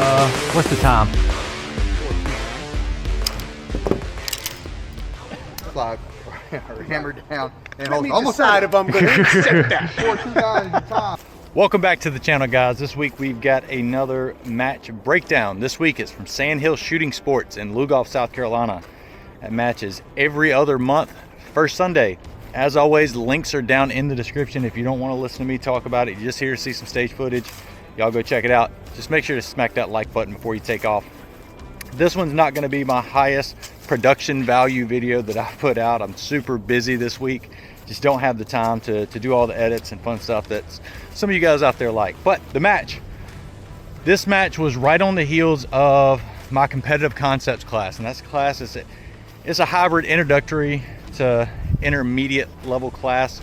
What's the time? Like hammered down and Let me almost decide if I'm going to accept that. 4 2 guys at a time. Welcome back to the channel, guys. This week we've got another match breakdown. This week it's from Sandhill Shooting Sports in Lugoff, South Carolina. That match is every other month, first Sunday. As always, links are down in the description. If you don't want to listen to me talk about it, you're just here to see some stage footage, y'all go check it out. Just make sure to smack that like button before you take off. This one's not going to be my highest production value video that I put out. I'm super busy this week. Just don't have the time to do all the edits and fun stuff that some of you guys out there like. But the match, this match was right on the heels of my competitive concepts class, and that's class it's a hybrid introductory to intermediate level class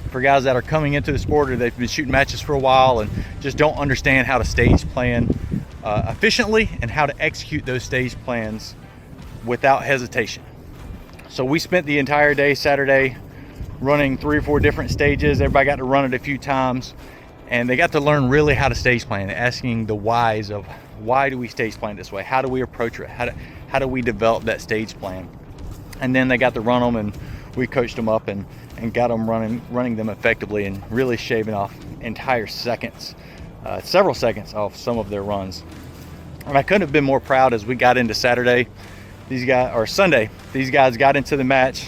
for guys that are coming into the sport or they've been shooting matches for a while and just don't understand how to stage plan efficiently and how to execute those stage plans without hesitation. So we spent the entire day Saturday running 3 or 4 different stages. Everybody got to run it a few times and they got to learn really how to stage plan, asking the whys of why do we stage plan this way? How do we approach it? How do we develop that stage plan? And then they got to run them and we coached them up and got them running them effectively and really shaving off entire seconds, several seconds off some of their runs. And I couldn't have been more proud as we got into Sunday. These guys got into the match.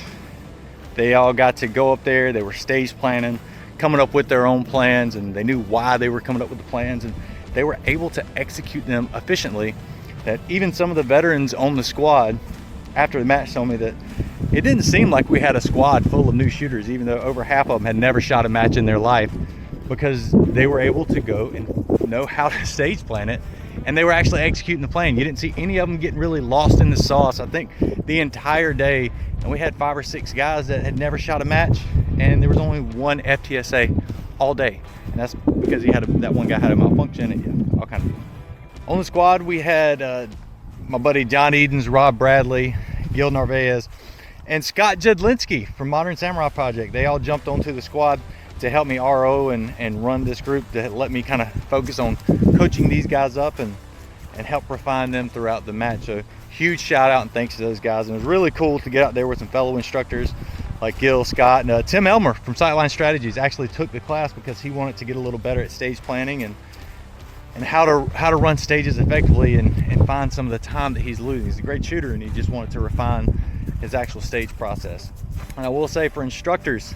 They all got to go up there. They were stage planning, coming up with their own plans, and they knew why they were coming up with the plans, and they were able to execute them efficiently. That even some of the veterans on the squad after the match told me that it didn't seem like we had a squad full of new shooters, even though over half of them had never shot a match in their life, because they were able to go and know how to stage plan it, and they were actually executing the plan. You didn't see any of them getting really lost in the sauce. I think the entire day, and we had 5 or 6 guys that had never shot a match, and there was only one FTSA all day, and that's because that one guy had a malfunction and all kinds of. On the squad we had my buddy John Edens, Rob Bradley, Gil Narvaez, and Scott Jedinski from Modern Samurai Project. They all jumped onto the squad to help me RO and run this group, to let me kind of focus on coaching these guys up and help refine them throughout the match. So huge shout out and thanks to those guys. And it was really cool to get out there with some fellow instructors like Gil, Scott, and Tim Elmer from Sightline Strategies actually took the class because he wanted to get a little better at stage planning and how to run stages effectively and find some of the time that he's losing. He's a great shooter and he just wanted to refine his actual stage process. And I will say, for instructors,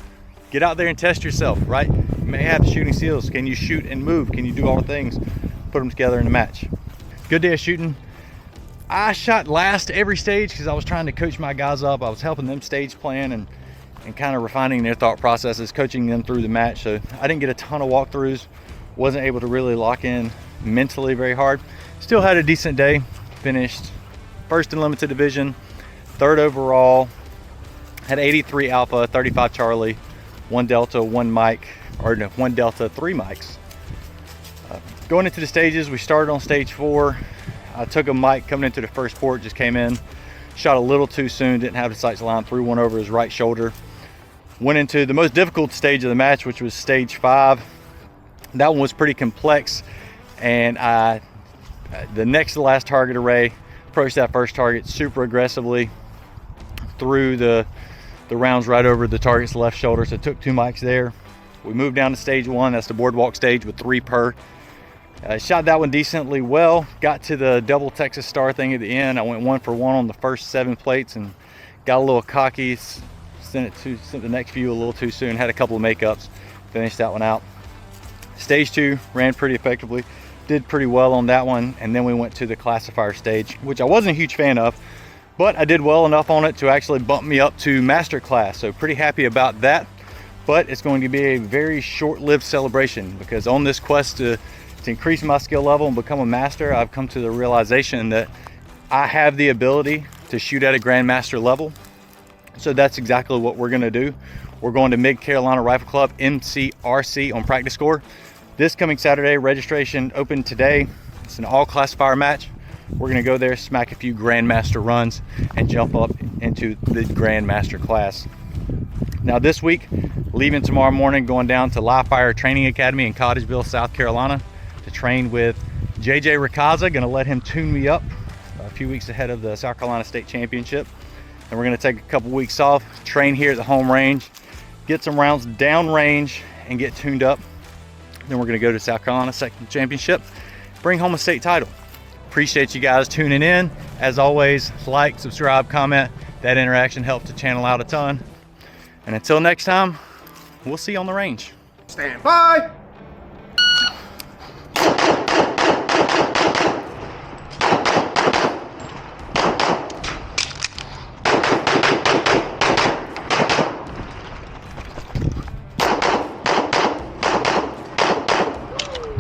get out there and test yourself, right? You may have shooting skills. Can you shoot and move? Can you do all the things? Put them together in a match. Good day of shooting. I shot last every stage because I was trying to coach my guys up. I was helping them stage plan and kind of refining their thought processes, coaching them through the match. So I didn't get a ton of walkthroughs. Wasn't able to really lock in mentally very hard. Still had a decent day. Finished first in limited division, 3rd overall, had 83 alpha, 35 Charlie, 1 delta, 1 mic, or no, 1 delta, 3 mics. Going into the stages, we started on stage 4. I took a mic coming into the first port, just came in, shot a little too soon, didn't have the sights aligned, threw one over his right shoulder. Went into the most difficult stage of the match, which was stage 5. That one was pretty complex, and the next to last target array, approached that first target super aggressively, threw the rounds right over the target's left shoulder, so took 2 mics there. We moved down to stage 1, that's the boardwalk stage with 3 per. Shot that one decently well, got to the double Texas star thing at the end. I went 1 for 1 on the first 7 plates and got a little cocky, sent the next few a little too soon, had a couple of makeups, finished that one out. Stage 2 ran pretty effectively, did pretty well on that one, and then we went to the classifier stage, which I wasn't a huge fan of, but I did well enough on it to actually bump me up to master class, so pretty happy about that. But it's going to be a very short-lived celebration, because on this quest to increase my skill level and become a master, I've come to the realization that I have the ability to shoot at a grandmaster level. So that's exactly what we're going to do. We're going to Mid Carolina Rifle Club MCRC on practice score this coming Saturday. Registration open today. It's an all classifier match. We're going to go there, smack a few grandmaster runs, and jump up into the grandmaster class. Now this week, leaving tomorrow morning, going down to Live Fire Training Academy in Cottageville, South Carolina, to train with JJ Ricazza, gonna let him tune me up a few weeks ahead of the South Carolina State Championship. And we're gonna take a couple weeks off, train here at the home range, get some rounds down range and get tuned up. Then we're gonna go to South Carolina State Championship, bring home a state title. Appreciate you guys tuning in. As always, like, subscribe, comment. That interaction helps the channel out a ton. And until next time, we'll see you on the range. Stand by.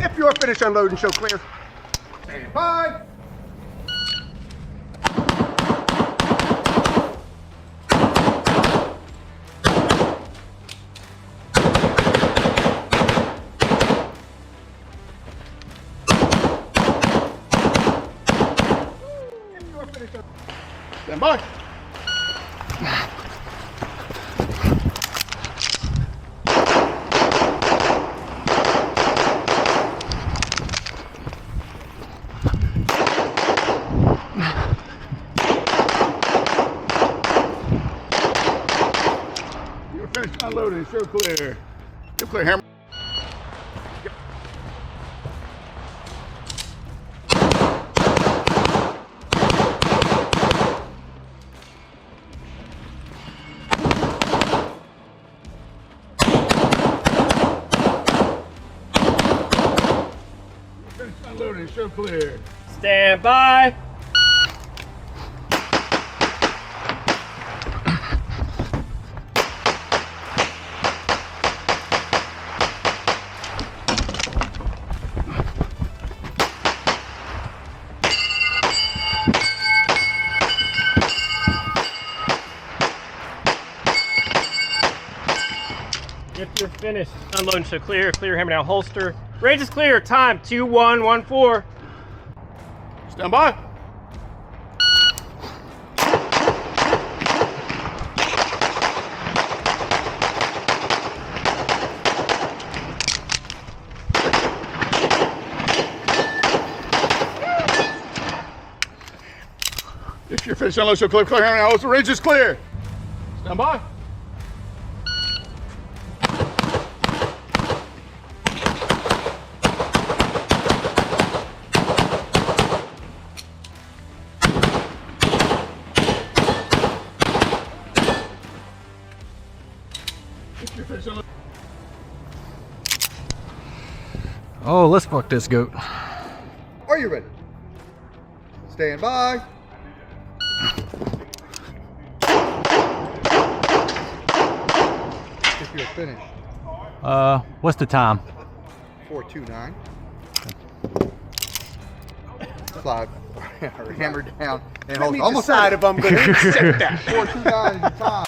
If you're finished, unload and show clear. Stand by. Stand by. You're finished unloading. Show clear. Show clear, hammer. Unloading, show clear. Stand by. If you're finished, unloading, show clear. Clear, hammer down, holster. Range is clear. Time 2114. Stand by. If you're finished, unload, show clear. Clear, hammer down, holster. Range is clear. Stand by. Oh, let's fuck this goat. Are you ready? Stand by. If you're finished. What's the time? 429. Slide. Hammer down and hold. Almost side of them, but accept that. 429 is the time.